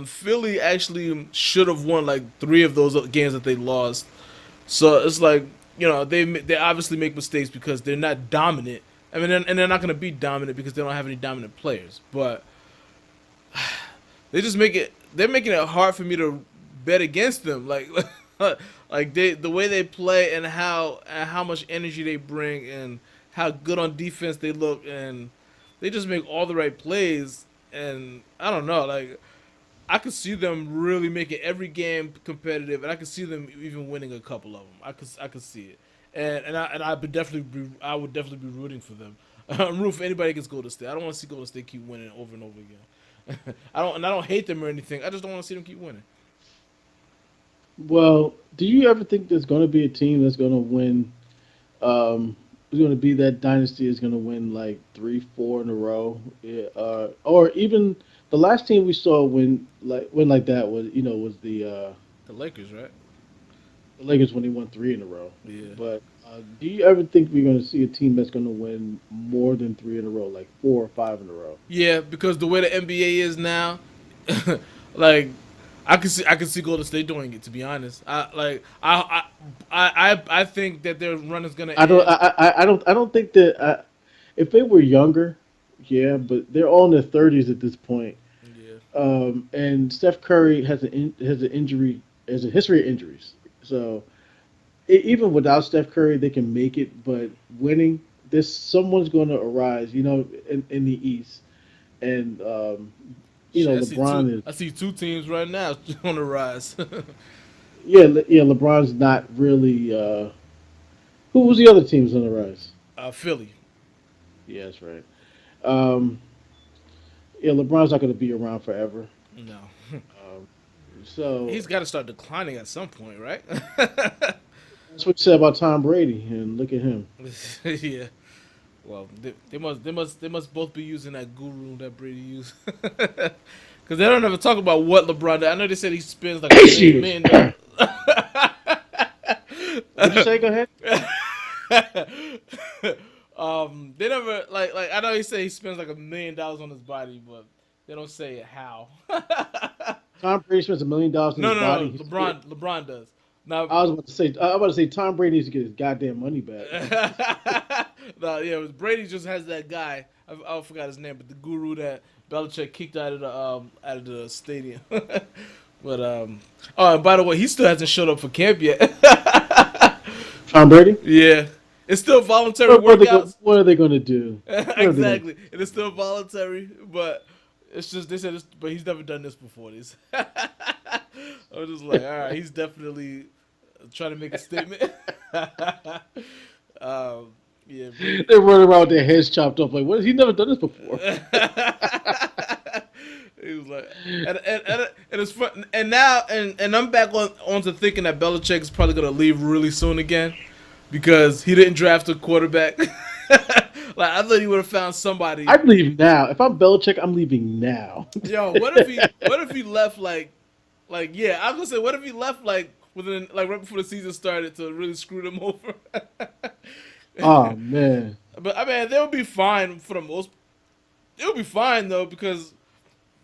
Philly actually should have won like 3 of those games that they lost. So it's like they obviously make mistakes because they're not dominant. I mean, and they're not going to be dominant because they don't have any dominant players. But they just make it. They're making it hard for me to bet against them. Like the way they play and how much energy they bring and how good on defense they look and they just make all the right plays. And I don't know, like I could see them really making every game competitive, and I could see them even winning a couple of them. I could see it, and I would definitely be rooting for them. I'm rooting for anybody against Golden State. I don't want to see Golden State keep winning over and over again. I don't hate them or anything. I just don't want to see them keep winning. Well, do you ever think there's going to be a team that's going to win? Is going to be that dynasty is going to win like 3, 4 in a row, yeah, or even the last team we saw win like that was The Lakers, right? the Lakers when they won 3 in a row. Yeah. But do you ever think we're going to see a team that's going to win more than 3 in a row, like 4 or 5 in a row? Yeah, because the way the NBA is now, like I can see Golden State doing it. To be honest, I think that their run is gonna I don't. end. I don't think that. If they were younger, yeah, but they're all in their 30s at this point. Yeah, And Steph Curry has a history of injuries. So even without Steph Curry, they can make it. But winning, this someone's going to arise. In the East, and shit. LeBron is. I see two teams right now on the rise. Yeah, yeah. LeBron's not really. Who was the other teams on the rise? Philly. Yeah, that's right. Um, yeah, LeBron's not going to be around forever. No, Um, so he's got to start declining at some point, right? that's what you said about Tom Brady, and look at him. Yeah. Well, they must both be using that guru that Brady used. Because they don't ever talk about what LeBron did. I know they said he spends like a million, Patriots. million dollars. What'd you say? Go ahead. They never like I know he said he spends like $1 million on his body, but they don't say how. Tom Brady spends $1 million on No, his no, no. body. LeBron does. Now, I was about to say. I was about to say Tom Brady needs to get his goddamn money back. no, yeah, Brady just has that guy. I forgot his name, but the guru that Belichick kicked out of the stadium. But oh, and by the way, he still hasn't showed up for camp yet. Tom Brady. Yeah, it's still voluntary workouts. What are they going to do? Exactly, it is still voluntary, but it's just they said, but he's never done this before. This, I was just like, all right, he's definitely trying to make a statement. Yeah, They're running around with their heads chopped off. Like, what? He's never done this before. He was like, and it's fun. And now, and I'm back onto thinking that Belichick is probably gonna leave really soon again because he didn't draft a quarterback. Like I thought he would have found somebody. I'd leave now. If I'm Belichick, I'm leaving now. Yo, what if he left like yeah, I was gonna say what if he left like within like right before the season started to really screw them over. Oh man. But I mean, they'll be fine for the most. It'll be fine though because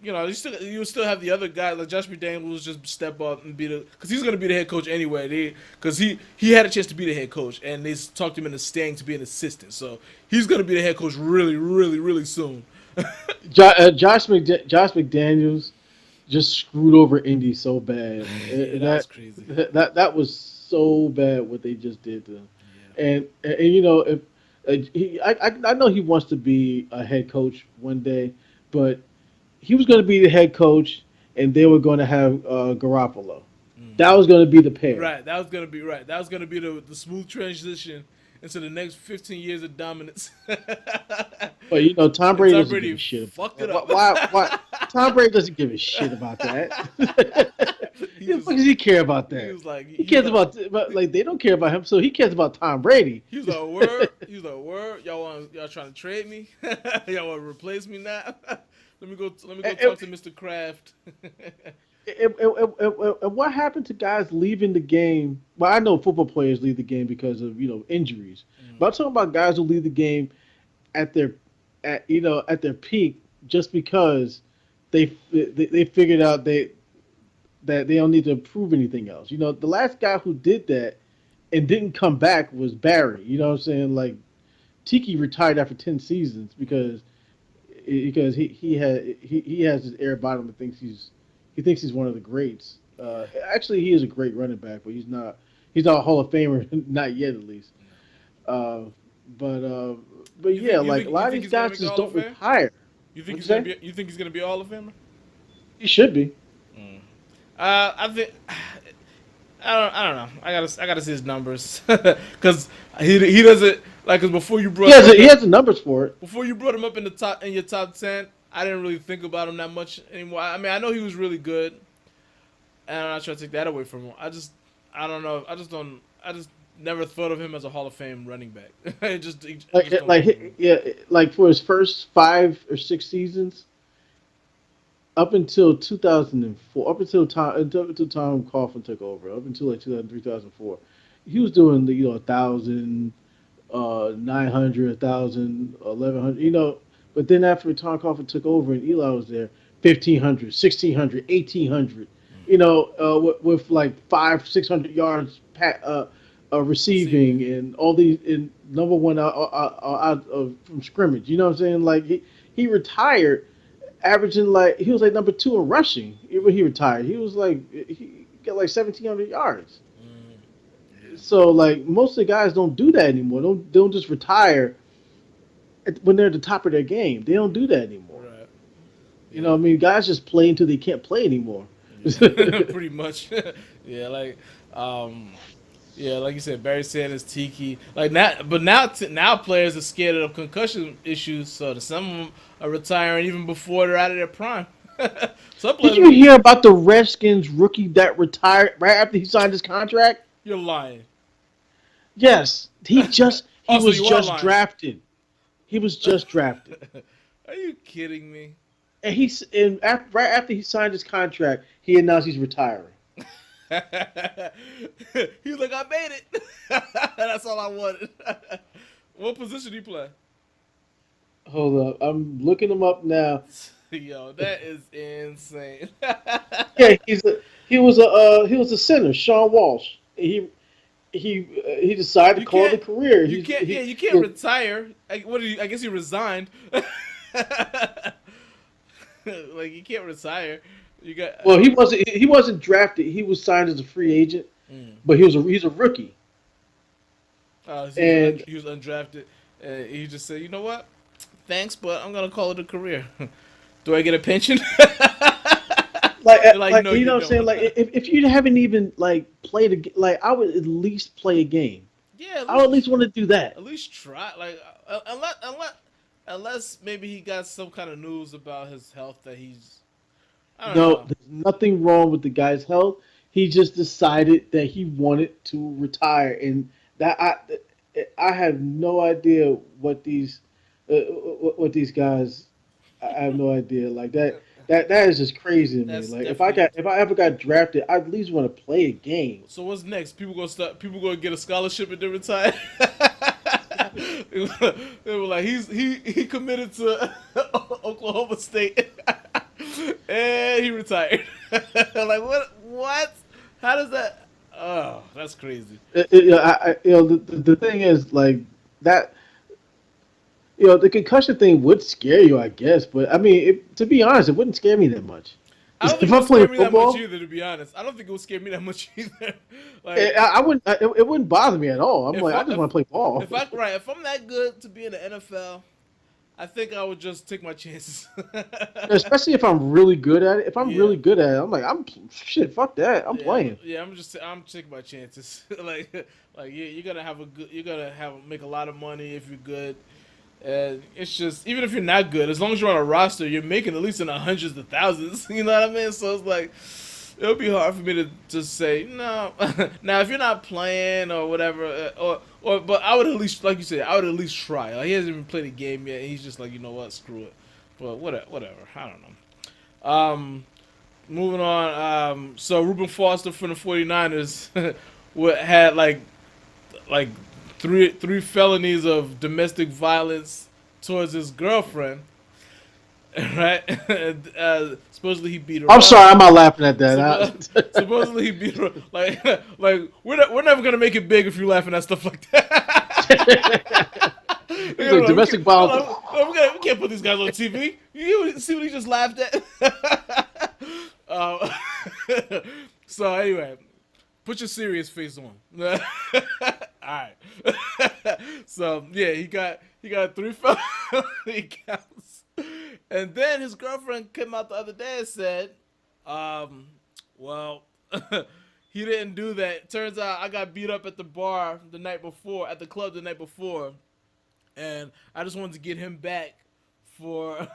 you still have the other guy like Josh McDaniels just step up and be the because he's gonna be the head coach anyway. Because he had a chance to be the head coach and they talked him into staying to be an assistant, so he's gonna be the head coach really, really, really soon. Josh McDaniels just screwed over Indy so bad. Yeah, that was crazy. That was so bad what they just did to him. Yeah. And if I know he wants to be a head coach one day, but he was going to be the head coach, and they were going to have Garoppolo. That was going to be the pair. Right. That was gonna be right. That was gonna be the smooth transition into the next 15 years of dominance. But Tom Brady doesn't give a shit. Fucked it up. Why? Tom Brady doesn't give a shit about that. What does he care about that? He was like, he cares about like they don't care about him, so he cares about Tom Brady. He was like, word. He was like, word. Y'all trying to trade me? Y'all want to replace me now? Let me go talk to Mr. Kraft. And what happened to guys leaving the game? Well, I know football players leave the game because of injuries, but I'm talking about guys who leave the game at their peak just because they figured out that they don't need to prove anything else. The last guy who did that and didn't come back was Barry. You know what I'm saying? Like Tiki retired after 10 seasons because he has this air about him and he thinks he's one of the greats. Actually, he is a great running back, but he's not a Hall of Famer, not yet at least. But yeah, like a lot of these guys just don't retire. You think he's gonna be a Hall of Famer? He should be. I think I don't know. I gotta see his numbers because he doesn't like. Cause before you brought he has the numbers for it. Before you brought him up in your top 10, I didn't really think about him that much anymore. I mean, I know he was really good, and I'm not trying to take that away from him. I don't know. I just never thought of him as a Hall of Fame running back. Like for his first 5 or 6 seasons, up until 2004, up until Tom Coughlin took over, up until like 2003, 2004, he was doing 1,000, 900, 1,000, 1,100, But then after Tom Coughlin took over and Eli was there, 1,500, 1,600, 1,800, with like 500-600 yards receiving and all these and number one out from scrimmage. You know what I'm saying? Like he retired, averaging he was like number 2 in rushing when he retired. He was he got like 1,700 yards. So like most of the guys don't do that anymore. They don't just retire when they're at the top of their game. They don't do that anymore. Right. You know what I mean? Guys just play until they can't play anymore. Yeah. Pretty much. Yeah, like like you said, Barry Sanders, Tiki. Like now players are scared of concussion issues, so some of them are retiring even before they're out of their prime. Did you hear about the Redskins rookie that retired right after he signed his contract? You're lying. Yes, he was just drafted. He was just drafted, Are you kidding me? and right after he signed his contract, he announced he's retiring. He was like, I made it. That's all I wanted. What position do you play? Hold up, I'm looking him up now. Yo, that is insane. Yeah, he was a center, Sean Walsh. He decided to You call it a can't, career. you can't, yeah, you can't retire. What do you? I guess he resigned. Like you can't retire. You got. Well, he wasn't drafted. He was signed as a free agent, Mm. but he's a rookie. So And he was undrafted. He just said, you know what? Thanks, but I'm gonna call it a career. Do I get a pension? They're like, like no, you you know what I'm saying, don't. like if you haven't even like played like I would at least play a game. Yeah, I would at least want to do that. at least try. Like unless maybe he got some kind of news about his health that he's. I don't No, know. there's nothing wrong with the guy's health. He just decided that he wanted to retire, and that I have no idea what these guys. I have no idea. Like that is just crazy to me. That's Like definitely. if I ever got drafted, I at least want to play a game. So what's next? People gonna start. People gonna get a scholarship and then retire. They were like, he committed to Oklahoma State, and he retired. Like what? How does that? Oh, that's crazy. The thing is like that. The concussion thing would scare you, I guess. But I mean, to be honest, it wouldn't scare me that much. I don't think If it I'm would scare playing me that much football, either. To be honest, I don't think it would scare me that much either. Like I wouldn't. It wouldn't bother me at all. I'm if like, I, I just want to play ball. if I'm that good to be in the NFL, I think I would just take my chances. Especially if I'm really good at it. If I'm Yeah. really good at it, I'm like, I'm shit. Fuck that. I'm Yeah, playing. I'm taking my chances. Like yeah, you're gonna have a good, you're gonna have make a lot of money if you're good. And it's just even if you're not good, as long as you're on a roster, you're making at least in the hundreds of thousands. You know what I mean? So it's like it'll be hard for me to just say no. Now if you're not playing or whatever, but I would at least, like you said, I would at least try. Like he hasn't even played a game yet. And he's just like, you know what, screw it. But whatever. I don't know. Moving on. So Reuben Foster from the 49ers had like three felonies of domestic violence towards his girlfriend, right? Supposedly he beat her I'm up. sorry. I'm not laughing at that. Supposedly he beat her like we're never gonna make it big if you're laughing at stuff like that. He's like domestic violence. We can't put these guys on TV. You see what he just laughed at? um, so anyway, put your serious face on. All right. So yeah, he got three felony counts, and then his girlfriend came out the other day and said, well, he didn't do that. Turns out I got beat up at the bar the night before, at the club the night before, and I just wanted to get him back for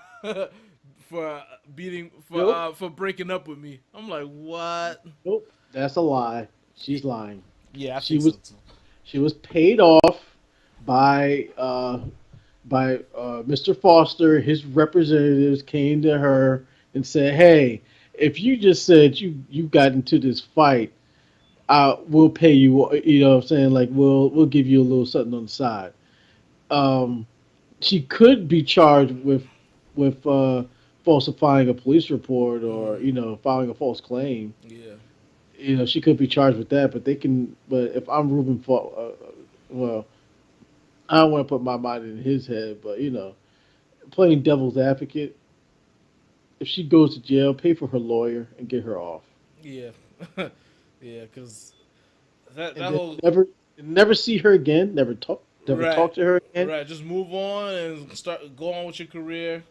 for beating Nope. for breaking up with me. I'm like, what? Nope. That's a lie. She's lying. Yeah, I She think so was too. she was paid off by Mr. Foster. His representatives came to her and said, "Hey, if you just said you got into this fight, we'll pay you. You know what I'm saying? Like we'll give you a little something on the side." Um, she could be charged with falsifying a police report or Mm, filing a false claim. yeah, She could be charged with that, but they can. But if I'm Ruben, well, I don't want to put my mind in his head, but playing devil's advocate, if she goes to jail, pay for her lawyer and get her off, yeah, yeah. Because that and that then whole never see her again. Never right, talk to her again. right. Just move on and go on with your career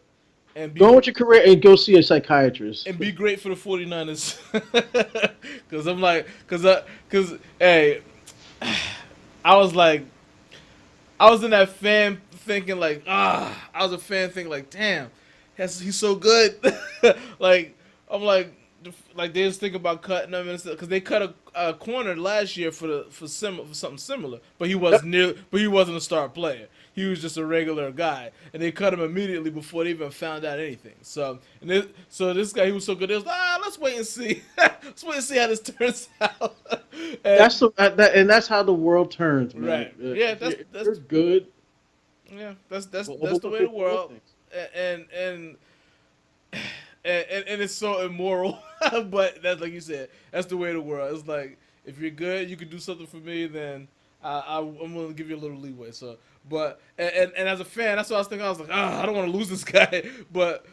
and Go on with your career and go see a psychiatrist. be great for the 49ers. Because I'm like, because hey, I was like, I was in that fan thinking like, I was a fan thinking like, damn, he's so good. Like, I'm like, like they was thinking about cutting him because they cut a corner last year for something similar, but Yep. he wasn't a star player. He was just a regular guy, and they cut him immediately before they even found out anything. So this guy, he was so good. They was let's wait and see, let's wait and see how this turns out. and, And that's how the world turns, man. right, yeah, If you're good, that's the we'll way of pick the the world, things. and and and it's so immoral. But that's like you said, that's the way of the world. It's like if you're good, you can do something for me, then I'm willing to give you a little leeway. So, but and as a fan, that's what I was thinking. I was like, I don't want to lose this guy. But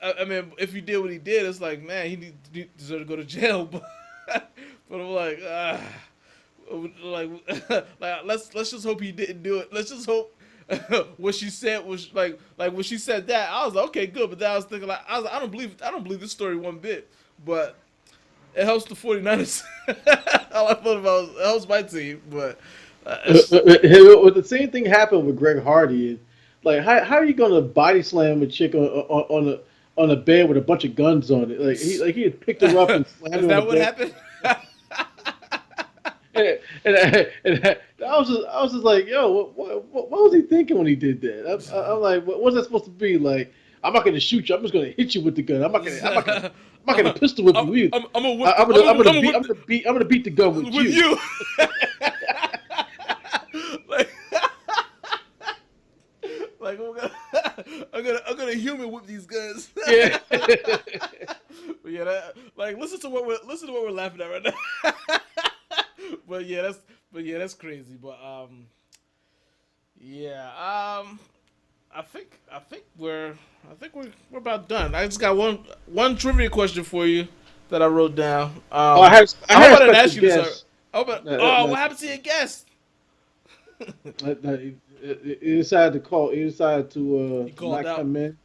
I mean, if he did what he did, it's like, man, he deserved to go to jail. But I'm like, like, like let's just hope he didn't do it. Let's just hope what she said was like when she said that, I was like, okay, good. But then I was thinking like I was like, I don't believe this story one bit. But it helps the 49ers. All I thought about was, it helps my team. But The same thing happened with Greg Hardy. Like, how are you gonna body slam a chick on a bed with a bunch of guns on it? Like he had picked her up and slammed her is on the that what bed. happened? I was just like, yo, what was he thinking when he did that? I'm like, what's that supposed to be? Like, I'm not gonna shoot you. I'm just gonna hit you with the gun. I'm not gonna pistol whip you either. I'm gonna whip. I'm gonna beat the gun with With you. you. like, like I'm gonna human whip these guys. Yeah. But yeah, like listen to what we're laughing at right now. but yeah, that's crazy. But yeah, I think we're about done. I just got one trivia question for you that I wrote down. I I hope had a I didn't special ask you this. guest. What happened to your guest? He decided to call. He decided He to called not out. come in.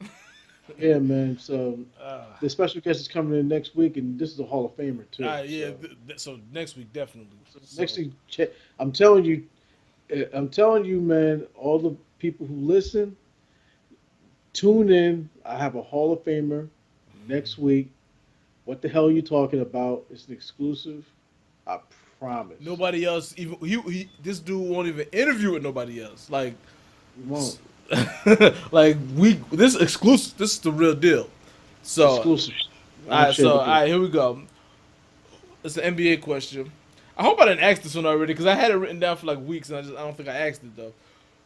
Yeah, man. So Uh, the special guest is coming in next week, and this is a Hall of Famer too. yeah. So, So next week definitely. next week, I'm telling you, man. All the people who listen, tune in. I have a Hall of Famer next week. What the hell are you talking about? It's an exclusive. I promise. Nobody else even this dude won't even interview with nobody else. Like You won't. like this exclusive. This is the real deal. So Exclusive. I all don't right, share so the all bit. right, here we go. It's an NBA question. I hope I didn't ask this one already because I had it written down for like weeks and I don't think I asked it though.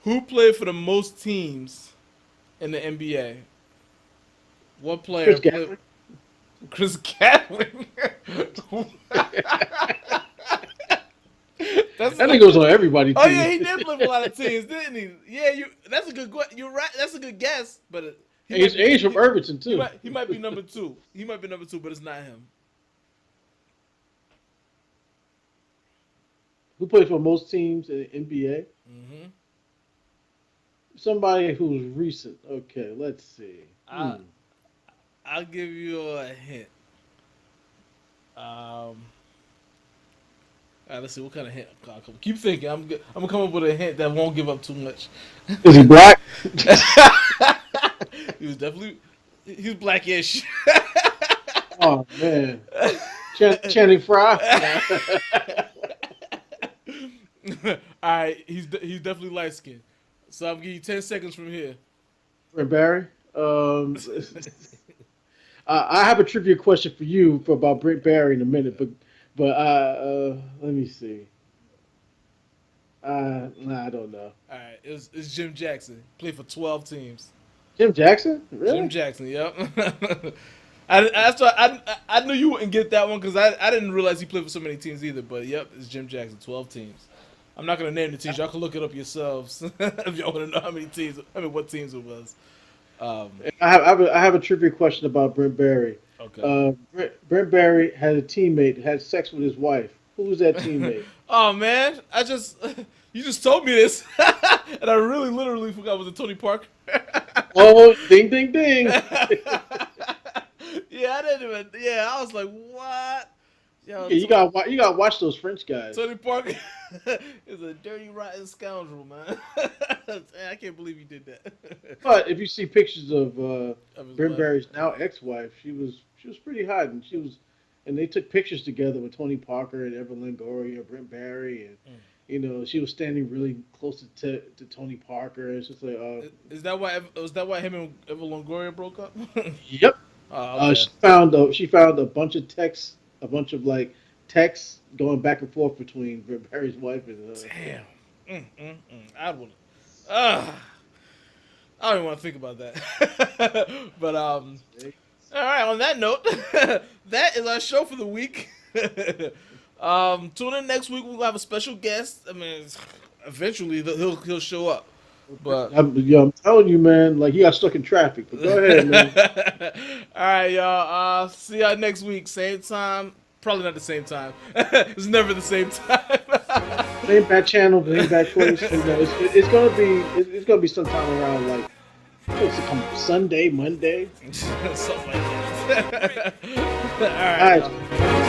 Who played for the most teams in the NBA? What player Chris played? Gatlin. Chris Gatlin. That's That nigga was on everybody's oh yeah, team. he did play for a lot of teams, didn't he? Yeah, That's a good. You're right. That's a good guess, but he And might be. he's from Irvington too. He might be number two. He might be number two, but it's not him. Who played for most teams in the NBA? Mm-hmm. Somebody who's recent. Okay, let's see. I I'll give you a hint. All right, let's see what kind of hint. Keep thinking. I'm gonna come up with a hint that won't give up too much. Is he black? He was blackish. Oh man, Channing Frye. All right, he's definitely light skinned. So I'm gonna give you 10 seconds from here. Brent Barry. I have a trivia question for you for about Brent Barry in a minute, but let me see. Nah, I don't know. All right, it's Jim Jackson. Played for 12 teams. Jim Jackson? Jim Really? Jackson. Yep. That's why I knew you wouldn't get that one because I didn't realize he played for so many teams either. But yep, it's Jim Jackson. 12 teams. I'm not gonna name the teams. Y'all can look it up yourselves if y'all want to know how many teams. I mean, what teams it was. Um, I have a trivia question about Brent Barry. okay. Brent Barry had a teammate had sex with his wife. Who was that teammate? Oh man, you just told me this, and I really literally forgot. Was it Tony Parker? Oh, ding, ding, ding. Yeah, I didn't even. Yeah, I was like, what? Yo, Yeah, you gotta watch those French guys. Tony Parker is a dirty, rotten scoundrel, man. I can't believe he did that. But if you see pictures of Of his Brent wife. Barry's now ex-wife, she was pretty hot, and they took pictures together with Tony Parker and Evelyn Longoria, Brent Barry, and Mm. she was standing really close to Tony Parker. It's just like, Is that why? Was that why him and Eva Longoria broke up? yep. Oh, okay. She found a bunch of texts, a bunch of like texts going back and forth between Brent Barry's wife and. Damn. I would. Uh, I don't even want to think about that. But all right. On that note, that is our show for the week. Tune in next week. We'll have a special guest. I mean, eventually he'll show up. But I'm telling you, man, like he got stuck in traffic. But go ahead, man. all right, y'all. See y'all next week. Same time. Probably not the same time. It's never the same time. Same bad channel, same bad place. It's gonna be sometime around like what's it come Sunday, Monday. Something like that. All All right. right.